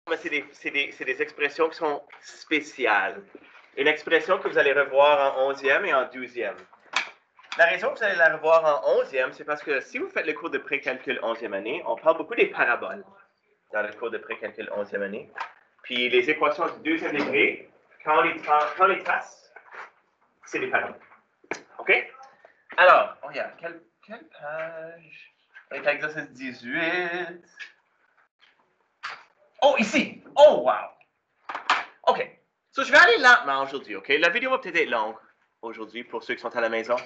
mais c'est des expressions qui sont spéciales. Une expression que vous allez revoir en 11e et en 12e. La raison que vous allez la revoir en 11e, c'est parce que si vous faites le cours de précalcul 11e année, on parle beaucoup des paraboles dans le cours de précalcul 11e année. Puis les équations du deuxième degré, quand on les trace, c'est des paraboles. OK? Alors, on regarde, quelle page? Avec l'exercice 18. Oh, ici! Oh, wow! OK. So, je vais aller lentement aujourd'hui, OK? La vidéo va peut-être être longue aujourd'hui pour ceux qui sont à la maison.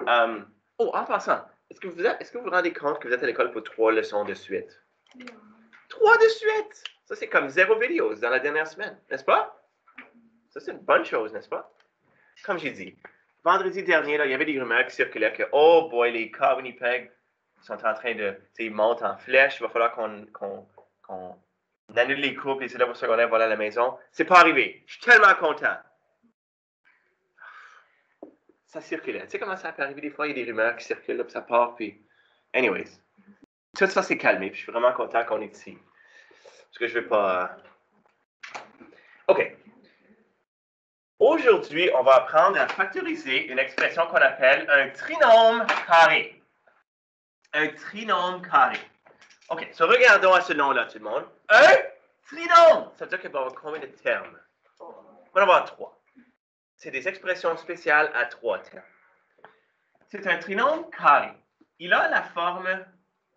En passant, est-ce que vous vous rendez compte que vous êtes à l'école pour 3 leçons de suite? 3 de suite! Ça, c'est comme 0 vidéos dans la dernière semaine, n'est-ce pas? Ça, c'est une bonne chose, n'est-ce pas? Comme j'ai dit, vendredi dernier, là, il y avait des rumeurs qui circulaient que, oh boy, les cas Winnipeg sont en train de, ils montent en flèche, il va falloir qu'on annule les cours, puis les élèves au secondaire vont aller à la maison. C'est pas arrivé. Je suis tellement content. Ça circulait. Tu sais comment ça peut arriver des fois? Il y a des rumeurs qui circulent, là, puis ça part, puis... Anyways. Tout ça s'est calmé, puis je suis vraiment content qu'on est ici. Parce que je veux pas... OK. Aujourd'hui, on va apprendre à factoriser une expression qu'on appelle un trinôme carré. Un trinôme carré. OK, so regardons à ce nom-là, tout le monde. Un trinôme! Ça veut dire qu'il va y avoir combien de termes? On va en avoir 3. C'est des expressions spéciales à 3 termes. C'est un trinôme carré. Il a la forme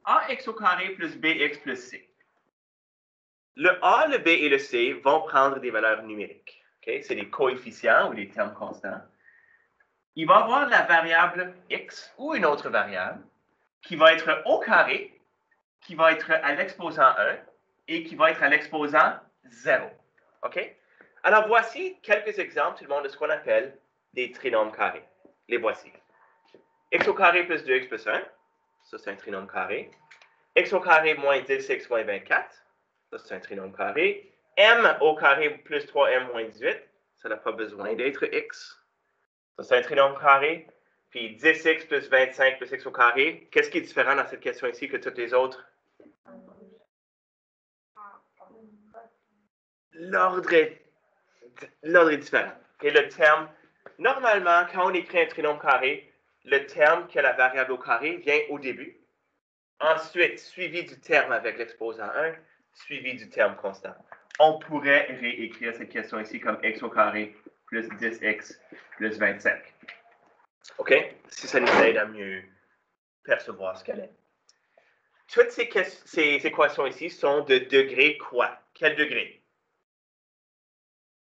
ax au carré plus bx plus c. Le a, le b et le c vont prendre des valeurs numériques. Okay? C'est des coefficients ou des termes constants. Il va avoir la variable x ou une autre variable qui va être au carré, qui va être à l'exposant 1 et qui va être à l'exposant 0. OK? Alors, voici quelques exemples, tout le monde, de ce qu'on appelle des trinômes carrés. Les voici. X au carré plus 2x plus 1, ça c'est un trinôme carré. X au carré moins 10x moins 24, ça c'est un trinôme carré. M au carré plus 3m moins 18, ça n'a pas besoin d'être x. Ça c'est un trinôme carré. Puis 10x plus 25 plus x au carré, qu'est-ce qui est différent dans cette question ici que toutes les autres? L'ordre est différent. Et le terme, normalement, quand on écrit un trinôme carré, le terme qui a la variable au carré vient au début. Ensuite, suivi du terme avec l'exposant 1, suivi du terme constant. On pourrait réécrire cette question ici comme x au carré plus 10x plus 25. OK? Si ça nous aide à mieux percevoir ce qu'elle est. Toutes ces équations ici sont de degré quoi? Quel degré?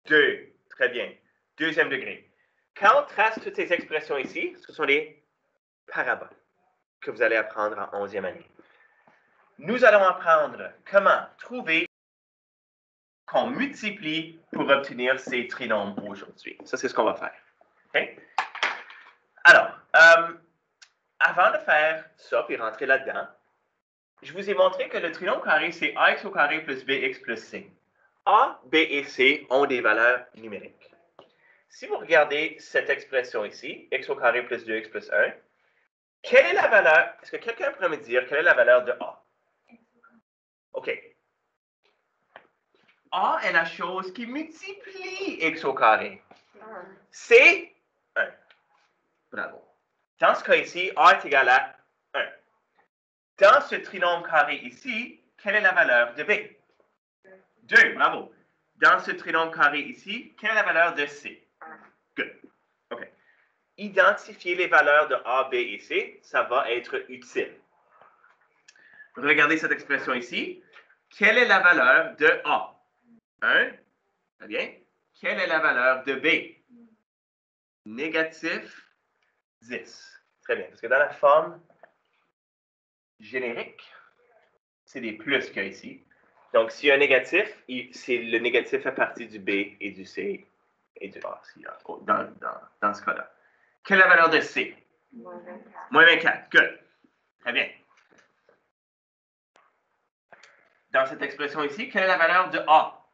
2. Très bien. Deuxième degré. Quand on trace toutes ces expressions ici, ce sont des paraboles que vous allez apprendre en 11e année. Nous allons apprendre comment trouver qu'on multiplie pour obtenir ces trinômes aujourd'hui. Ça, c'est ce qu'on va faire. Okay? Alors, avant de faire ça puis rentrer là-dedans, je vous ai montré que le trinôme carré, c'est ax au carré plus bx plus c. A, B et C ont des valeurs numériques. Si vous regardez cette expression ici, x au carré plus 2x plus 1, quelle est la valeur? Est-ce que quelqu'un pourrait me dire quelle est la valeur de A? OK. A est la chose qui multiplie x au carré. C'est 1. Bravo. Dans ce cas ici, A est égal à 1. Dans ce trinôme carré ici, quelle est la valeur de B? 2. Bravo. Dans ce trinôme carré ici, quelle est la valeur de C? Good. OK. Identifier les valeurs de A, B et C, ça va être utile. Regardez cette expression ici. Quelle est la valeur de A? 1. Très bien. Quelle est la valeur de B? Négatif 10. Très bien. Parce que dans la forme générique, c'est des plus qu'il y a ici. Donc, s'il y a un négatif, c'est le négatif à partir du B et du C et du A, dans ce cas-là. Quelle est la valeur de C? Moins 24. Moins 24. Good. Très bien. Dans cette expression ici, quelle est la valeur de A?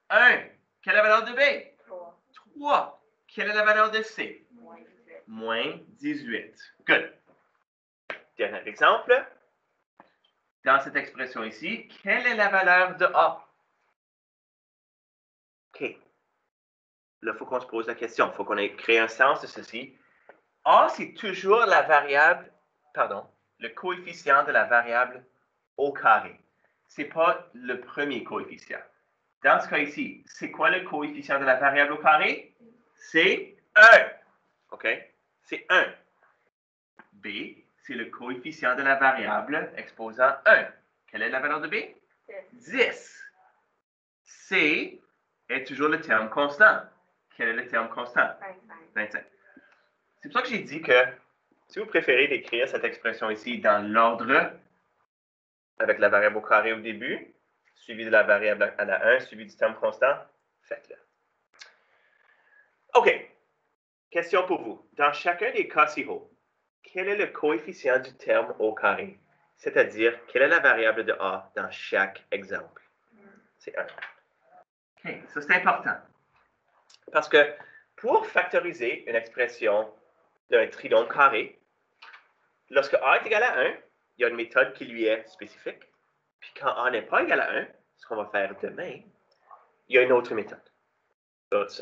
1. Quelle est la valeur de B? 3. 3. Quelle est la valeur de C? Moins 18. Moins 18. Good. Dernier exemple. Dans cette expression ici, quelle est la valeur de A? OK. Là, il faut qu'on se pose la question. Il faut qu'on ait créé un sens de ceci. A, c'est toujours la variable, pardon, le coefficient de la variable au carré. Ce n'est pas le premier coefficient. Dans ce cas ici, c'est quoi le coefficient de la variable au carré? C'est 1. OK? C'est 1. B, c'est le coefficient de la variable exposant 1. Quelle est la valeur de B? 10. C est toujours le terme constant. Quel est le terme constant? 25. C'est pour ça que j'ai dit que si vous préférez d'écrire cette expression ici dans l'ordre avec la variable au carré au début, suivi de la variable à la 1, suivi du terme constant, faites-le. OK. Question pour vous. Dans chacun des cas ci-haut, quel est le coefficient du terme au carré? C'est-à-dire, quelle est la variable de A dans chaque exemple? C'est 1. OK, ça c'est important. Parce que pour factoriser une expression d'un trinôme carré, lorsque A est égal à 1, il y a une méthode qui lui est spécifique. Puis quand A n'est pas égal à 1, ce qu'on va faire demain, il y a une autre méthode.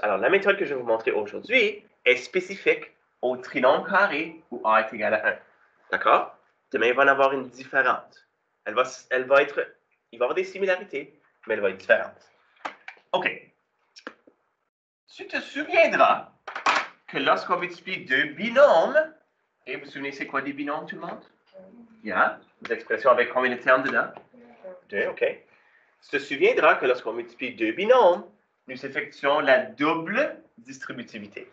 Alors, la méthode que je vais vous montrer aujourd'hui est spécifique au trinôme carré où A est égal à 1. D'accord? Demain, il va en avoir une différente. Il va y avoir des similarités, mais elle va être différente. OK. Tu te souviendras que lorsqu'on multiplie deux binômes, et vous vous souvenez, c'est quoi des binômes, tout le monde? Yeah. Une expression avec combien de termes dedans? 2, OK. Tu te souviendras que lorsqu'on multiplie deux binômes, nous effectuons la double distributivité.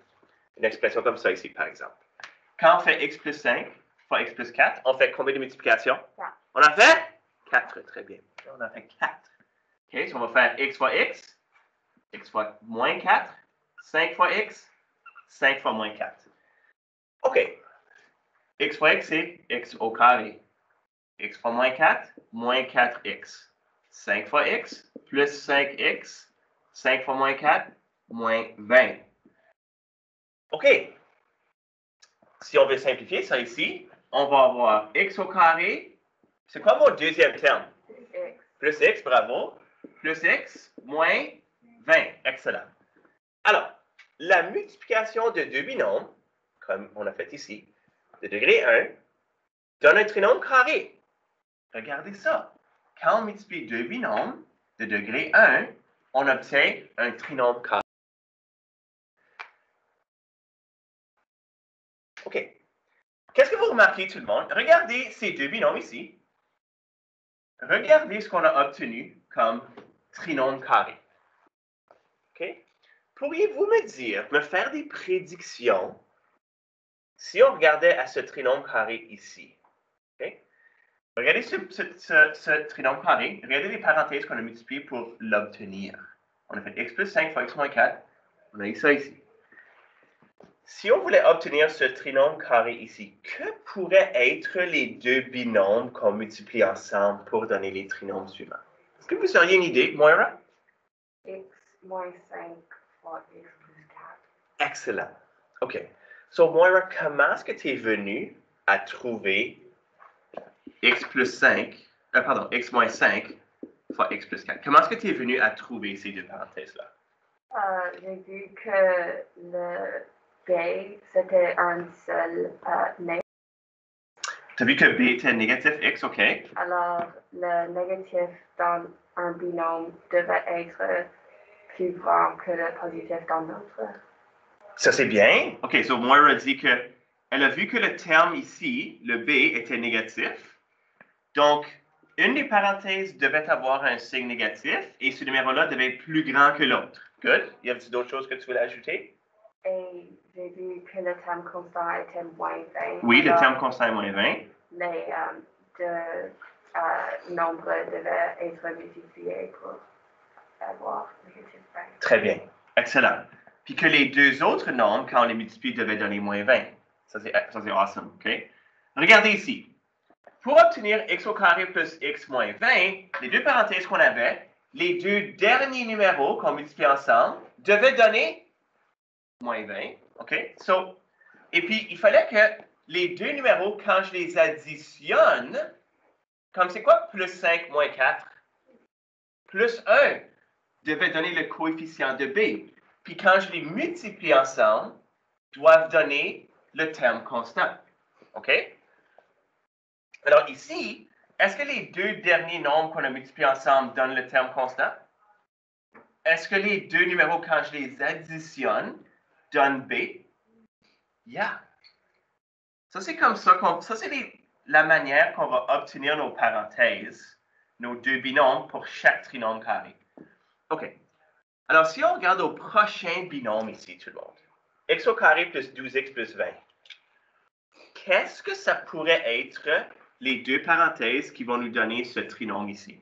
Une expression comme ça ici, par exemple. Quand on fait x plus 5 fois x plus 4, on fait combien de multiplications? 4. On a fait 4, très bien. On a fait 4. OK, so on va faire x fois moins 4, 5 fois x, 5 fois moins 4. OK. X fois x, c'est x au carré. X fois moins 4, moins 4x. 5 fois x, plus 5x, 5 fois moins 4, moins 20. OK. Si on veut simplifier ça ici, on va avoir x au carré. C'est quoi mon deuxième terme? X. Plus x, bravo. Plus x, moins 20. Excellent. Alors, la multiplication de deux binômes, comme on a fait ici, de degré 1, donne un trinôme carré. Regardez ça. Quand on multiplie deux binômes de degré 1, on obtient un trinôme carré. OK. Qu'est-ce que vous remarquez, tout le monde? Regardez ces deux binômes ici. Regardez ce qu'on a obtenu comme trinôme carré. OK? Pourriez-vous me faire des prédictions si on regardait à ce trinôme carré ici? OK? Regardez ce trinôme carré. Regardez les parenthèses qu'on a multipliées pour l'obtenir. On a fait x plus 5 fois x moins 4. On a eu ça ici. Si on voulait obtenir ce trinôme carré ici, que pourraient être les deux binômes qu'on multiplie ensemble pour donner les trinômes suivants? Est-ce que vous auriez une idée, Moira? X moins 5 fois x plus 4. Excellent. OK. So, Moira, comment est-ce que tu es venu à trouver x plus 5, x moins 5 fois x plus 4? Comment est-ce que tu es venu à trouver ces deux parenthèses-là? J'ai vu que le B, c'était un seul négatif. Tu as vu que B était négatif x, OK. Alors, le négatif dans un binôme devait être plus grand que le positif dans l'autre. Ça, c'est bien. OK, so Moira dit qu'elle a vu que le terme ici, le B, était négatif. Donc, une des parenthèses devait avoir un signe négatif et ce numéro-là devait être plus grand que l'autre. Good. Y a-t-il d'autres choses que tu voulais ajouter? Et j'ai vu que le terme constant était moins 20. Oui, le terme constant est moins 20. Les deux nombres devaient être multipliés pour avoir négatif 20. Très bien. Excellent. Puis que les deux autres nombres, quand on les multiplie, devaient donner moins 20. Ça, c'est awesome. OK? Regardez ici. Pour obtenir x au carré plus x moins 20, les deux parenthèses qu'on avait, les deux derniers numéros qu'on multiplie ensemble devaient donner moins 20. OK? So, et puis, il fallait que les deux numéros, quand je les additionne, comme c'est quoi plus 5 moins 4? Plus 1 devait donner le coefficient de B. Puis quand je les multiplie ensemble, doivent donner le terme constant. OK? Alors ici, est-ce que les deux derniers nombres qu'on a multipliés ensemble donnent le terme constant? Est-ce que les deux numéros, quand je les additionne, donnent B? Yeah. Ça, c'est comme ça. Ça, c'est la manière qu'on va obtenir nos parenthèses, nos deux binômes pour chaque trinôme carré. OK. Alors, si on regarde au prochain binôme ici, tout le monde, x au carré plus 12x plus 20, qu'est-ce que ça pourrait être les deux parenthèses qui vont nous donner ce trinôme ici?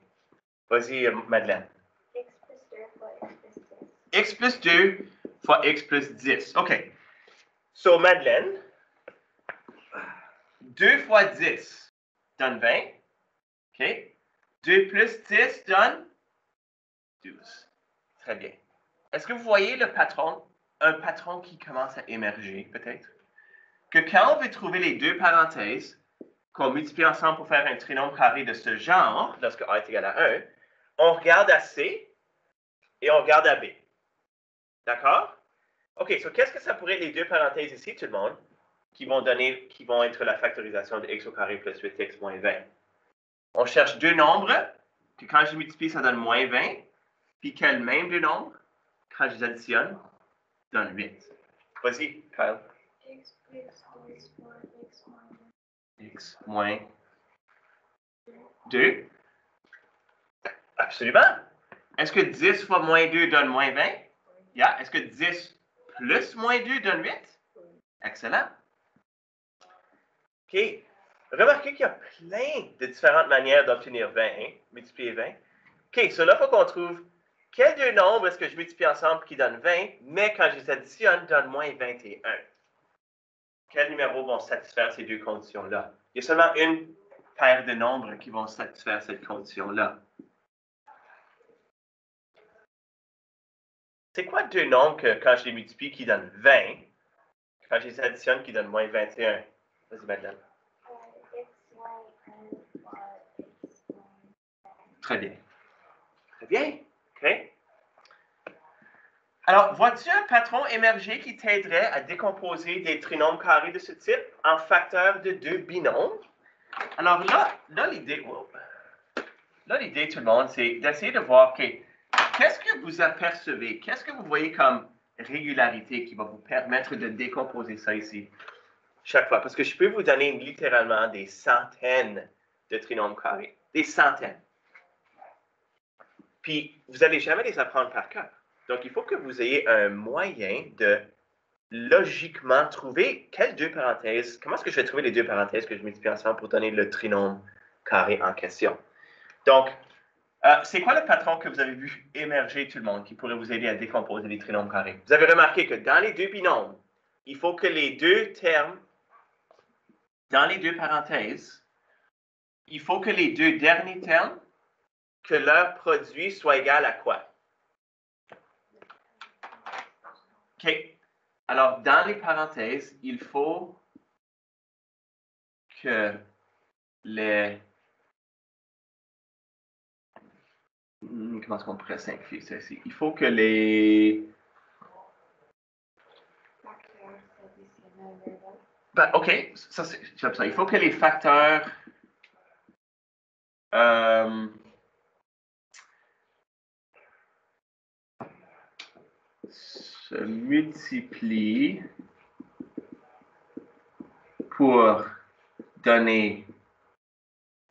Vas-y, Madeleine. X plus 2 fois x plus 10. OK. So, Madeleine, 2 fois 10 donne 20. OK. 2 plus 10 donne 12. Très bien. Est-ce que vous voyez le patron, un patron qui commence à émerger, peut-être? Que quand on veut trouver les deux parenthèses, qu'on multiplie ensemble pour faire un trinôme carré de ce genre, lorsque A est égal à 1, on regarde à C et on regarde à B. D'accord? OK, so qu'est-ce que ça pourrait être les deux parenthèses ici, tout le monde, qui vont être la factorisation de x au carré plus 8x moins 20? On cherche deux nombres, que quand je multiplie, ça donne moins 20, puis quel même deux nombres, quand je les additionne, donne 8. Vas-y, Kyle. X moins 2. Absolument. Est-ce que 10 fois moins 2 donne moins 20? Yeah. Est-ce que 10 plus moins 2 donne 8? Excellent. OK. Remarquez qu'il y a plein de différentes manières d'obtenir 20, hein? Multiplier 20. OK, so là, il faut qu'on trouve quels deux nombres est-ce que je multiplie ensemble qui donnent 20, mais quand je les additionne, donnent moins 21. Quels numéros vont satisfaire ces deux conditions-là? Il y a seulement une paire de nombres qui vont satisfaire cette condition-là. C'est quoi deux nombres que quand je les multiplie qui donnent 20, quand je les additionne qui donnent moins 21? Vas-y, Madeleine. Très bien. Très bien. OK. Alors, vois-tu un patron émerger qui t'aiderait à décomposer des trinômes carrés de ce type en facteurs de deux binômes? Alors là l'idée, tout le monde, c'est d'essayer de voir, OK, qu'est-ce que vous apercevez? Qu'est-ce que vous voyez comme régularité qui va vous permettre de décomposer ça ici chaque fois? Parce que je peux vous donner littéralement des centaines de trinômes carrés. Des centaines. Puis, vous n'allez jamais les apprendre par cœur. Donc, il faut que vous ayez un moyen de logiquement trouver quelles deux parenthèses, comment est-ce que je vais trouver les deux parenthèses que je multiplie ensemble pour donner le trinôme carré en question. Donc, c'est quoi le patron que vous avez vu émerger, tout le monde, qui pourrait vous aider à décomposer les trinômes carrés? Vous avez remarqué que dans les deux binômes, il faut que les deux termes, dans les deux parenthèses, il faut que les deux derniers termes, que leur produit soit égal à quoi? OK. Alors, dans les parenthèses, il faut que les... Comment est-ce qu'on pourrait simplifier ça ici? Il faut que les... Ben, OK, ça, c'est ça. Il faut que les facteurs... se multiplient pour donner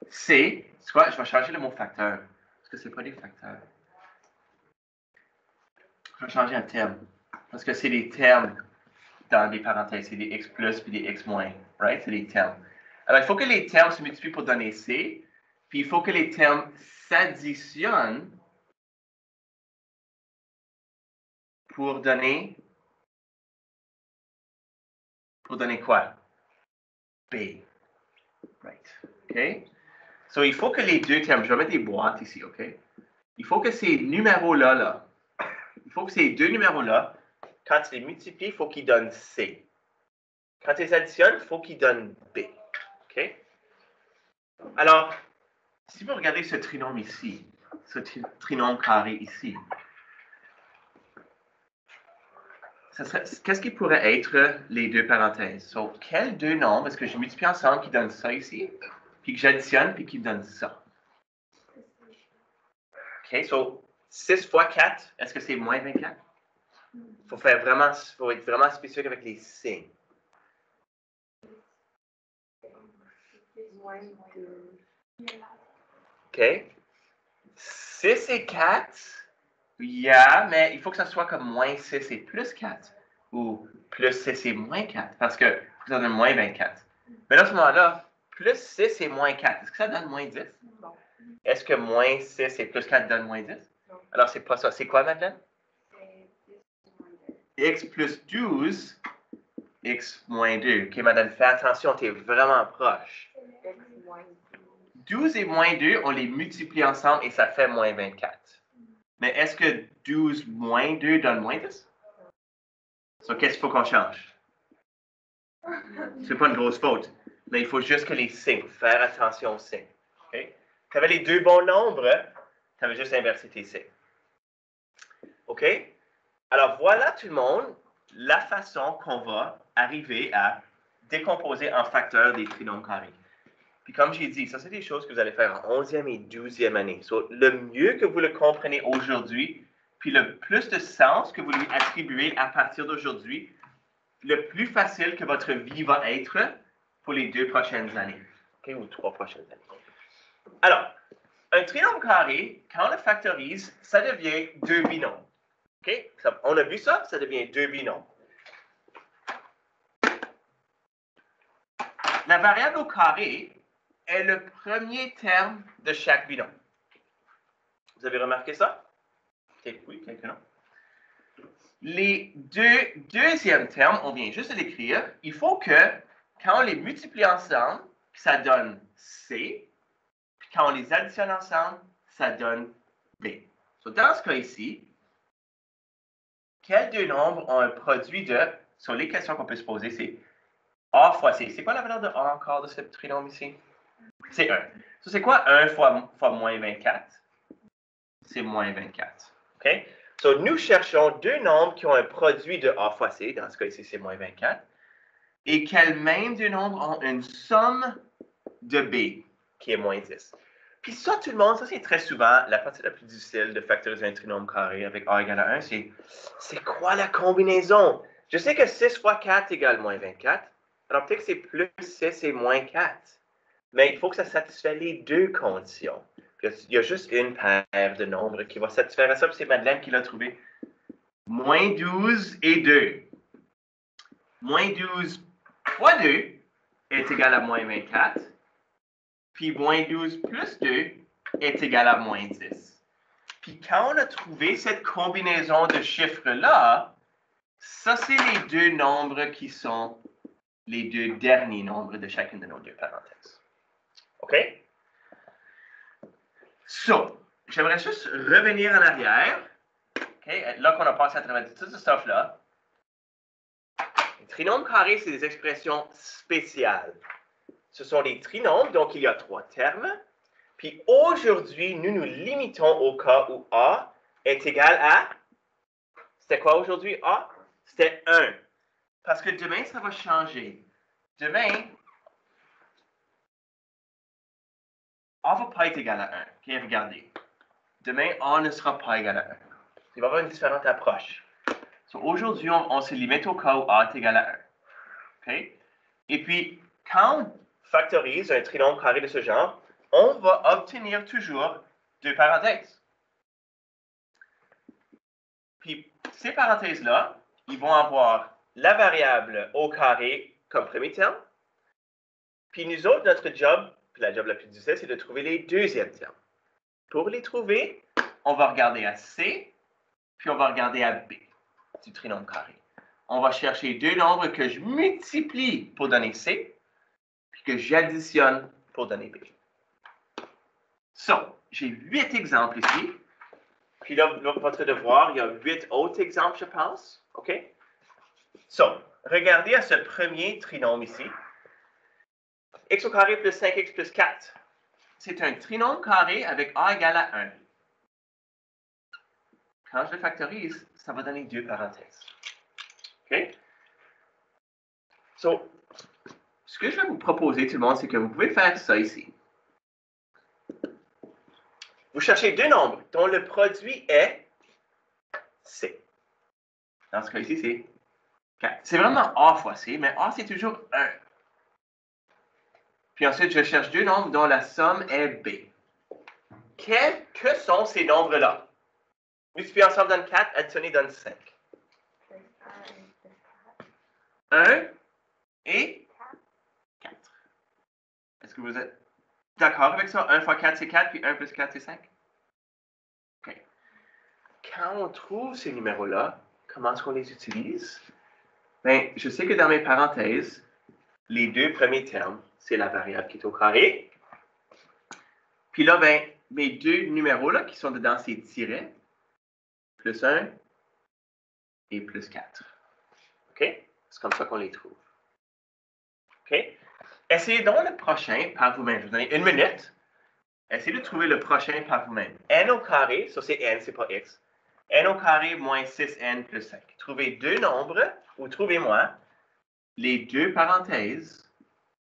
C. C'est quoi? Je vais changer le mot facteur. Parce que ce n'est pas des facteurs. Je vais changer un terme. Parce que c'est des termes dans les parenthèses. C'est des x plus puis des x moins. Right? C'est des termes. Alors, il faut que les termes se multiplient pour donner C. Puis, il faut que les termes s'additionnent pour donner quoi? B. Right. OK? So, il faut que les deux termes, je vais mettre des boîtes ici, OK? Il faut que ces numéros-là, il faut que ces deux numéros-là, quand tu les multiplies, il faut qu'ils donnent C. Quand tu les additionnes, il faut qu'ils donnent B. OK? Alors, si vous regardez ce trinôme ici, ce trinôme carré ici, qu'est-ce qui pourrait être les deux parenthèses? So, quels deux nombres est-ce que je multiplie ensemble qui donnent ça ici, puis que j'additionne, puis qui me donnent ça? OK, so 6 fois 4, est-ce que c'est moins 24? Faut être vraiment spécifique avec les signes. Moins 2. OK? 6 et 4, yeah, mais il faut que ça soit comme moins 6 et plus 4. Ou plus 6 et moins 4, parce que ça donne moins 24. Mais dans ce moment-là, plus 6 et moins 4, est-ce que ça donne moins 10? Non. Est-ce que moins 6 et plus 4 donne moins 10? Non. Alors, c'est pas ça. C'est quoi, Madeleine? C'est 10 moins 2. X plus 12, X moins 2. OK, Madeleine, fais attention, tu es vraiment proche. X moins 12. 12 et moins 2, on les multiplie ensemble et ça fait moins 24. Mais est-ce que 12 moins 2 donne moins 10? So, qu'est-ce qu'il faut qu'on change? C'est pas une grosse faute. Mais il faut juste que les signes, faire attention aux signes. Okay? Tu avais les deux bons nombres, tu avais juste inversé tes signes. OK? Alors voilà tout le monde, la façon qu'on va arriver à décomposer en facteurs des trinômes carrés. Puis comme j'ai dit, ça c'est des choses que vous allez faire en 11e et 12e année. So, le mieux que vous le comprenez aujourd'hui, puis le plus de sens que vous lui attribuez à partir d'aujourd'hui, le plus facile que votre vie va être pour les 2 prochaines années. Okay? Ou 3 prochaines années. Alors, un trinôme carré, quand on le factorise, ça devient 2 binômes. Okay? On a vu ça, ça devient 2 binômes. La variable au carré est le premier terme de chaque binôme. Vous avez remarqué ça? Peut-être oui, peut-être non. Les deux deuxièmes termes, on vient juste de l'écrire. Il faut que, quand on les multiplie ensemble, ça donne C. Puis quand on les additionne ensemble, ça donne B. So, dans ce cas ici, quels deux nombres ont un produit de... Sur les questions qu'on peut se poser, c'est A fois C. C'est quoi la valeur de A encore de ce trinôme ici? C'est 1. So, c'est quoi 1 fois moins 24? C'est moins 24. OK? So, nous cherchons deux nombres qui ont un produit de A fois C. Dans ce cas ici, c'est moins 24. Et quels mêmes deux nombres ont une somme de B, qui est moins 10. Puis ça, tout le monde, ça c'est très souvent la partie la plus difficile de factoriser un trinôme carré avec A égale à 1, c'est quoi la combinaison? Je sais que 6 fois 4 égale moins 24, alors peut-être que c'est plus 6 et moins 4. Mais il faut que ça satisfasse les deux conditions. Puis il y a juste une paire de nombres qui va satisfaire à ça, puis c'est Madeleine qui l'a trouvé. Moins 12 et 2. Moins 12 fois 2 est égal à moins 24. Puis moins 12 plus 2 est égal à moins 10. Puis quand on a trouvé cette combinaison de chiffres-là, ça, c'est les deux nombres qui sont les deux derniers nombres de chacune de nos deux parenthèses. OK? So, j'aimerais juste revenir en arrière. Okay? Là qu'on a passé à travers tout ce stuff-là. Les trinômes carrés, c'est des expressions spéciales. Ce sont des trinômes, donc il y a 3 termes. Puis aujourd'hui, nous nous limitons au cas où A est égal à... C'était quoi aujourd'hui, A? C'était 1. Parce que demain, ça va changer. Demain, A ne va pas être égal à 1. OK, regardez. Demain, A ne sera pas égal à 1. Il va y avoir une différente approche. So, aujourd'hui, on se limite au cas où A est égal à 1. OK? Et puis, quand on factorise un trinôme carré de ce genre, on va obtenir toujours 2 parenthèses. Puis, ces parenthèses-là, ils vont avoir la variable au carré comme premier terme. Puis nous autres, notre job, puis la job la plus difficile, c'est de trouver les deuxièmes termes. Pour les trouver, on va regarder à C, puis on va regarder à B du trinôme carré. On va chercher deux nombres que je multiplie pour donner C, puis que j'additionne pour donner B. So, j'ai 8 exemples ici. Puis là, votre devoir, il y a 8 autres exemples, je pense. OK? So, regardez à ce premier trinôme ici. X au carré plus 5x plus 4. C'est un trinôme carré avec A égale à 1. Quand je le factorise, ça va donner 2 parenthèses. So, ce que je vais vous proposer, tout le monde, c'est que vous pouvez faire ça ici. Vous cherchez deux nombres dont le produit est C. Dans ce cas ici, c'est 4. C'est vraiment A fois C, mais A, c'est toujours 1. Puis ensuite, je cherche deux nombres dont la somme est B. Que sont ces nombres-là? Multiplier ensemble donne 4, additionner donne 5. 1 et 4. Est-ce que vous êtes d'accord avec ça? 1 fois 4, c'est 4, puis 1 plus 4, c'est 5? OK. Quand on trouve ces numéros-là, comment est-ce qu'on les utilise? Bien, je sais que dans mes parenthèses, les deux premiers termes, c'est la variable qui est au carré. Puis là, ben, mes deux numéros-là qui sont dedans, c'est tirets, plus 1 et plus 4. OK? C'est comme ça qu'on les trouve. OK? Essayez donc le prochain par vous-même. Je vais vous donner une minute. Essayez de trouver le prochain par vous-même. N au carré, ça c'est N, c'est pas X. N au carré moins 6N plus 5. Trouvez deux nombres, ou trouvez-moi les deux parenthèses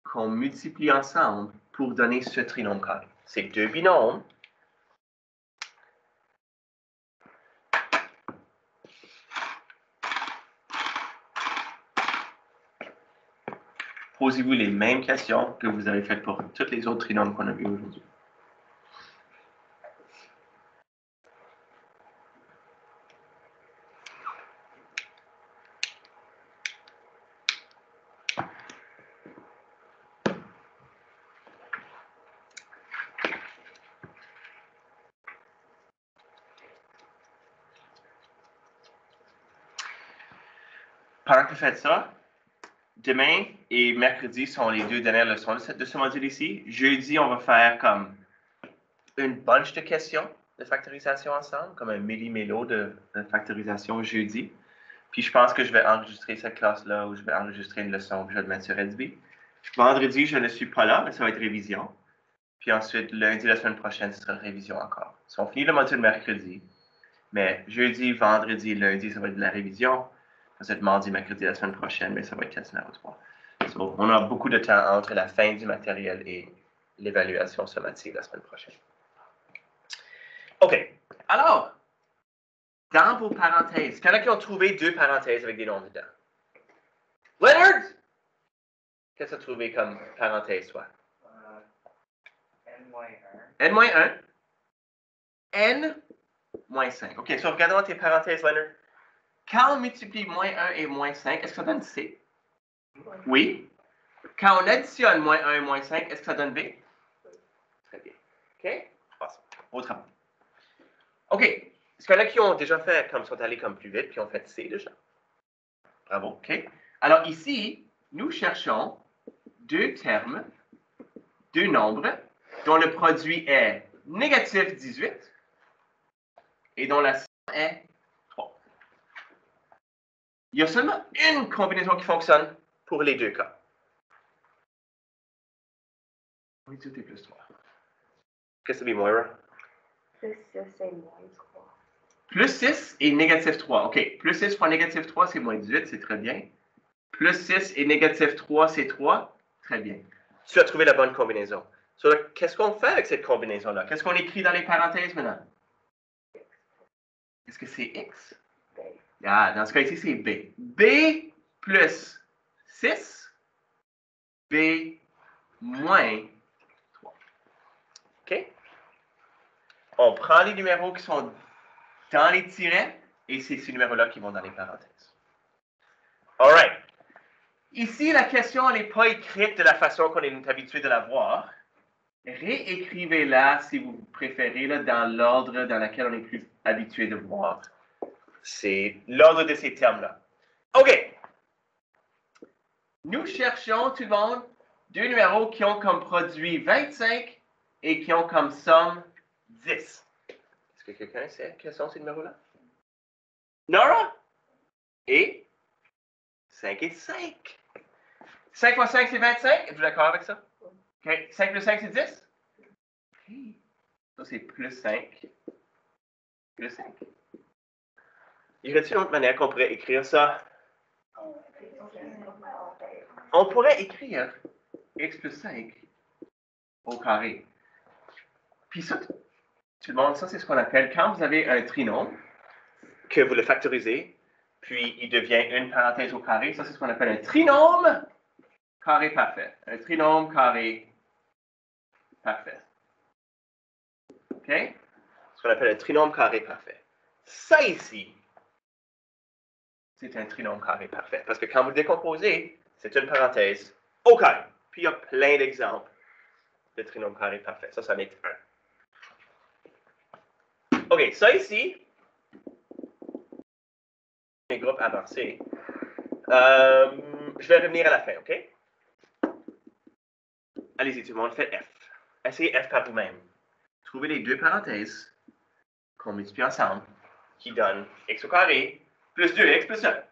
qu'on multiplie ensemble pour donner ce trinôme carré. C'est deux binômes. Posez-vous les mêmes questions que vous avez faites pour tous les autres trinômes qu'on a vus aujourd'hui. Pendant que vous faites ça, demain et mercredi sont les deux dernières leçons de ce module ici. Jeudi, on va faire comme une bunch de questions de factorisation ensemble, comme un méli-mélo de factorisation jeudi. Puis je pense que je vais enregistrer cette classe-là ou je vais enregistrer une leçon que je vais le mettre sur Edby. Vendredi, je ne suis pas là, mais ça va être révision. Puis ensuite, lundi, la semaine prochaine, ce sera révision encore. Si on finit le module mercredi, mais jeudi, vendredi, lundi, ça va être de la révision. Ça va être mardi, mercredi, la semaine prochaine, mais ça va être questionnaire au 3. So, on a beaucoup de temps entre la fin du matériel et l'évaluation sommative la semaine prochaine. OK. Alors, dans vos parenthèses, il y en a qui ont trouvé deux parenthèses avec des nombres dedans. Leonard! Qu'est-ce que tu as trouvé comme parenthèse, toi? N-1. N-5. OK, so regardons tes parenthèses, Leonard. Quand on multiplie moins 1 et moins 5, est-ce que ça donne C? Oui. Quand on additionne moins 1 et moins 5, est-ce que ça donne B? Très bien. OK? Passons. Autrement. OK. Est-ce qu'il y en a qui ont déjà fait, comme sont allés comme plus vite, puis ont fait C déjà? Bravo. OK. Alors ici, nous cherchons deux termes, deux nombres, dont le produit est négatif 18 et dont la somme est 3. Il y a seulement une combinaison qui fonctionne pour les deux cas. Oui, 18 et plus 3. Qu'est-ce que ça dit, Moira? Plus 6 et moins 3. Plus 6 et négatif 3. OK. Plus 6 fois négatif 3, c'est moins 18, c'est très bien. Plus 6 et négatif 3, c'est 3. Très bien. Tu as trouvé la bonne combinaison. So, qu'est-ce qu'on fait avec cette combinaison-là? Qu'est-ce qu'on écrit dans les parenthèses maintenant? Est-ce que c'est X? B. Ah, dans ce cas ici, c'est B. B plus 6, B moins 3. OK? On prend les numéros qui sont dans les tirets et c'est ces numéros-là qui vont dans les parenthèses. All right. Ici, la question n'est pas écrite de la façon qu'on est habitué de la voir. Réécrivez-la, si vous préférez, là, dans l'ordre dans lequel on est plus habitué de voir. C'est l'ordre de ces termes-là. OK. Nous cherchons, tout le monde, deux numéros qui ont comme produit 25 et qui ont comme somme 10. Est-ce que quelqu'un sait quels sont ces numéros-là? Nora? Et 5 et 5. 5 fois 5, c'est 25. Êtes-vous d'accord avec ça? OK. 5 plus 5, c'est 10? OK. Ça, c'est plus 5. Plus 5. Y aurait-il une autre manière qu'on pourrait écrire ça? on pourrait écrire x plus 5 au carré. Puis ça, tout le monde, ça c'est ce qu'on appelle, quand vous avez un trinôme, que vous le factorisez, puis il devient une parenthèse au carré, ça c'est ce qu'on appelle un trinôme carré parfait. Un trinôme carré parfait. OK? Ce qu'on appelle un trinôme carré parfait. Ça ici, c'est un trinôme carré parfait. Parce que quand vous le décomposez, c'est une parenthèse au carré. Puis il y a plein d'exemples de trinôme carré parfait. Ça en est un. OK, ça ici, les groupes avancés. Je vais revenir à la fin, OK? Allez-y, tout le monde, faites F. Essayez F par vous-même. Trouvez les deux parenthèses qu'on multiplie ensemble, qui donnent x au carré plus 2x plus 1.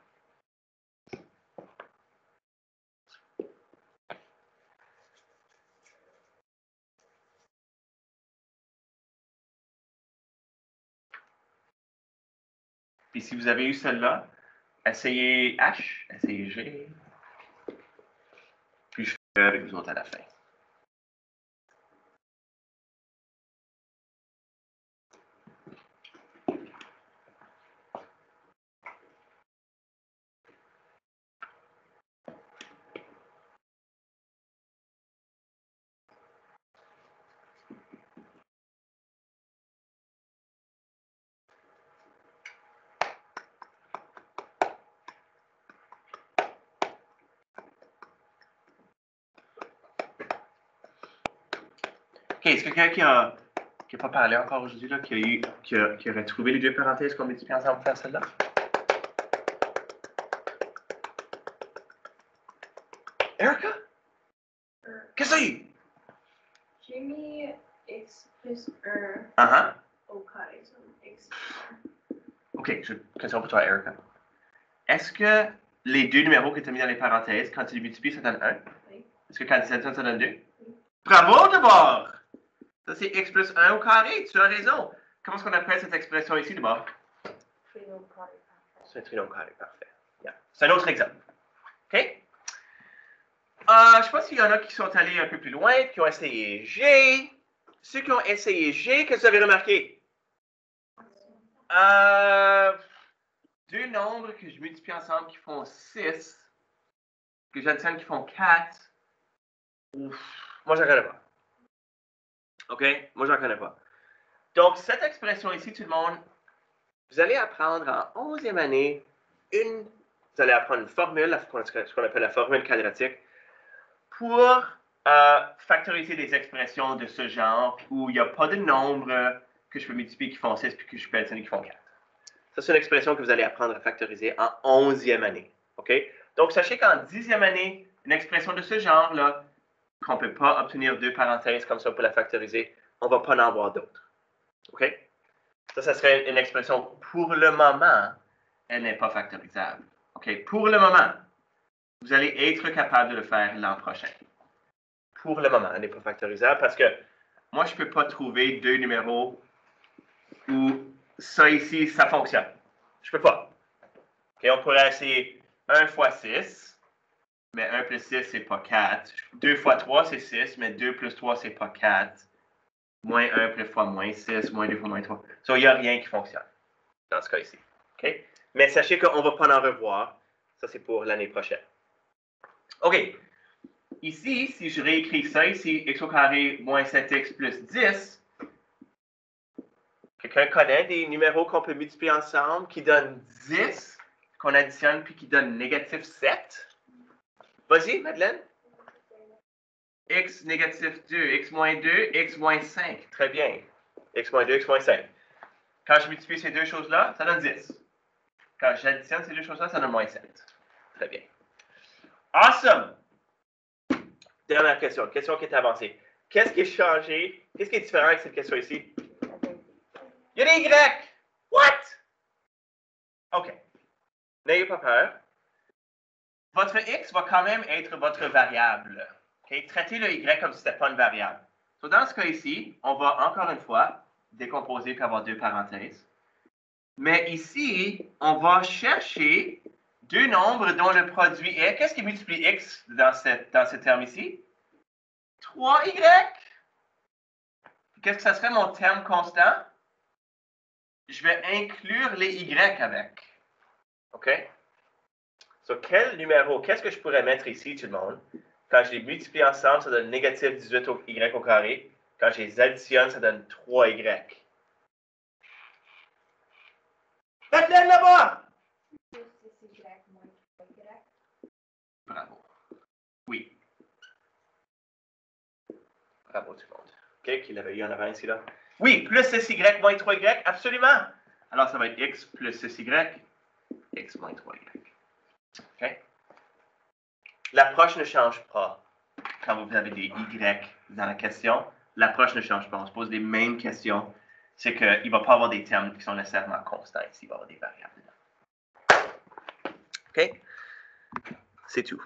Puis si vous avez eu celle-là, essayez H, essayez G, puis je ferai avec vous autres à la fin. OK, est-ce que quelqu'un qui n'a pas parlé encore aujourd'hui, là, qui aurait trouvé les deux parenthèses qu'on multiplie ensemble pour faire celle-là? Erica? Qu'est-ce que c'est? J'ai mis x plus 1 au carré, so x plus 1. OK, je question pour toi, Erica. Est-ce que les deux numéros que tu as mis dans les parenthèses, quand tu les multiplies, ça donne 1? Oui. Est-ce que quand tu additionnes, ça donne 2? Oui. Bravo d'abord! Ça, c'est x plus 1 au carré, tu as raison. Comment est-ce qu'on appelle cette expression ici d'abord? Trinôme carré parfait. C'est un trinôme carré parfait. Yeah. C'est un autre exemple. OK? Je ne sais pas s'il y en a qui sont allés un peu plus loin, qui ont essayé G. Ceux qui ont essayé G, qu'est-ce que vous avez remarqué? Deux nombres que je multiplie ensemble qui font 6, que j'additionne qui font 4. Ouf, moi, je n'en connais pas. OK? Moi, je n'en connais pas. Donc, cette expression ici, tout le monde, vous allez apprendre en 11e année vous allez apprendre une formule, ce qu'on appelle la formule quadratique, pour factoriser des expressions de ce genre où il n'y a pas de nombre que je peux multiplier qui font 6 puis que je peux additionner qui font 4. Ça, c'est une expression que vous allez apprendre à factoriser en 11e année. OK? Donc, sachez qu'en 10e année, une expression de ce genre-là, qu'on ne peut pas obtenir deux parenthèses comme ça pour la factoriser, on ne va pas en avoir d'autres. OK? Ça serait une expression pour le moment, elle n'est pas factorisable. OK? Pour le moment, vous allez être capable de le faire l'an prochain. Pour le moment, elle n'est pas factorisable parce que moi, je ne peux pas trouver deux numéros où ça ici, ça fonctionne. Je ne peux pas. OK? On pourrait essayer 1 fois 6, mais 1 plus 6, c'est pas 4. 2 fois 3, c'est 6, mais 2 plus 3, c'est pas 4. Moins 1 plus fois moins 6, moins 2 fois moins 3. So, il n'y a rien qui fonctionne dans ce cas ici. OK? Mais sachez qu'on ne va pas en revoir. Ça, c'est pour l'année prochaine. OK. Ici, si je réécris ça ici, x au carré moins 7x plus 10, quelqu'un connaît des numéros qu'on peut multiplier ensemble qui donnent 10, qu'on additionne puis qui donnent négatif 7? Vas-y, Madeleine. X négatif 2, x moins 2, x moins 5. Très bien. X moins 2, x moins 5. Quand je multiplie ces deux choses-là, ça donne 10. Quand j'additionne ces deux choses-là, ça donne moins 7. Très bien. Awesome! Dernière question. Question qui est avancée. Qu'est-ce qui est changé? Qu'est-ce qui est différent avec cette question ici? Il y a des Y! What? OK. N'ayez pas peur. Votre X va quand même être votre variable. Okay? Traitez le Y comme si ce n'était pas une variable. So, dans ce cas ici, on va encore une fois décomposer pour avoir deux parenthèses. Mais ici, on va chercher deux nombres dont le produit est... Qu'est-ce qui multiplie x dans ce terme ici? 3y. Qu'est-ce que ça serait mon terme constant? Je vais inclure les y avec. OK? So, quel numéro, qu'est-ce que je pourrais mettre ici, tout le monde? Quand je les multiplie ensemble, ça donne négatif 18 y au carré. Quand je les additionne, ça donne 3y. Bethlehem là-bas! Bravo. Oui. Bravo tout le monde. OK, qu'il avait eu en avant ici, là. Oui, plus 6y moins 3y, absolument. Alors, ça va être x plus 6y, x moins 3y. OK? L'approche ne change pas quand vous avez des y dans la question. L'approche ne change pas. On se pose les mêmes questions. C'est qu'il ne va pas avoir des termes qui sont nécessairement constants ici. Il va y avoir des variables. OK? C'est tout.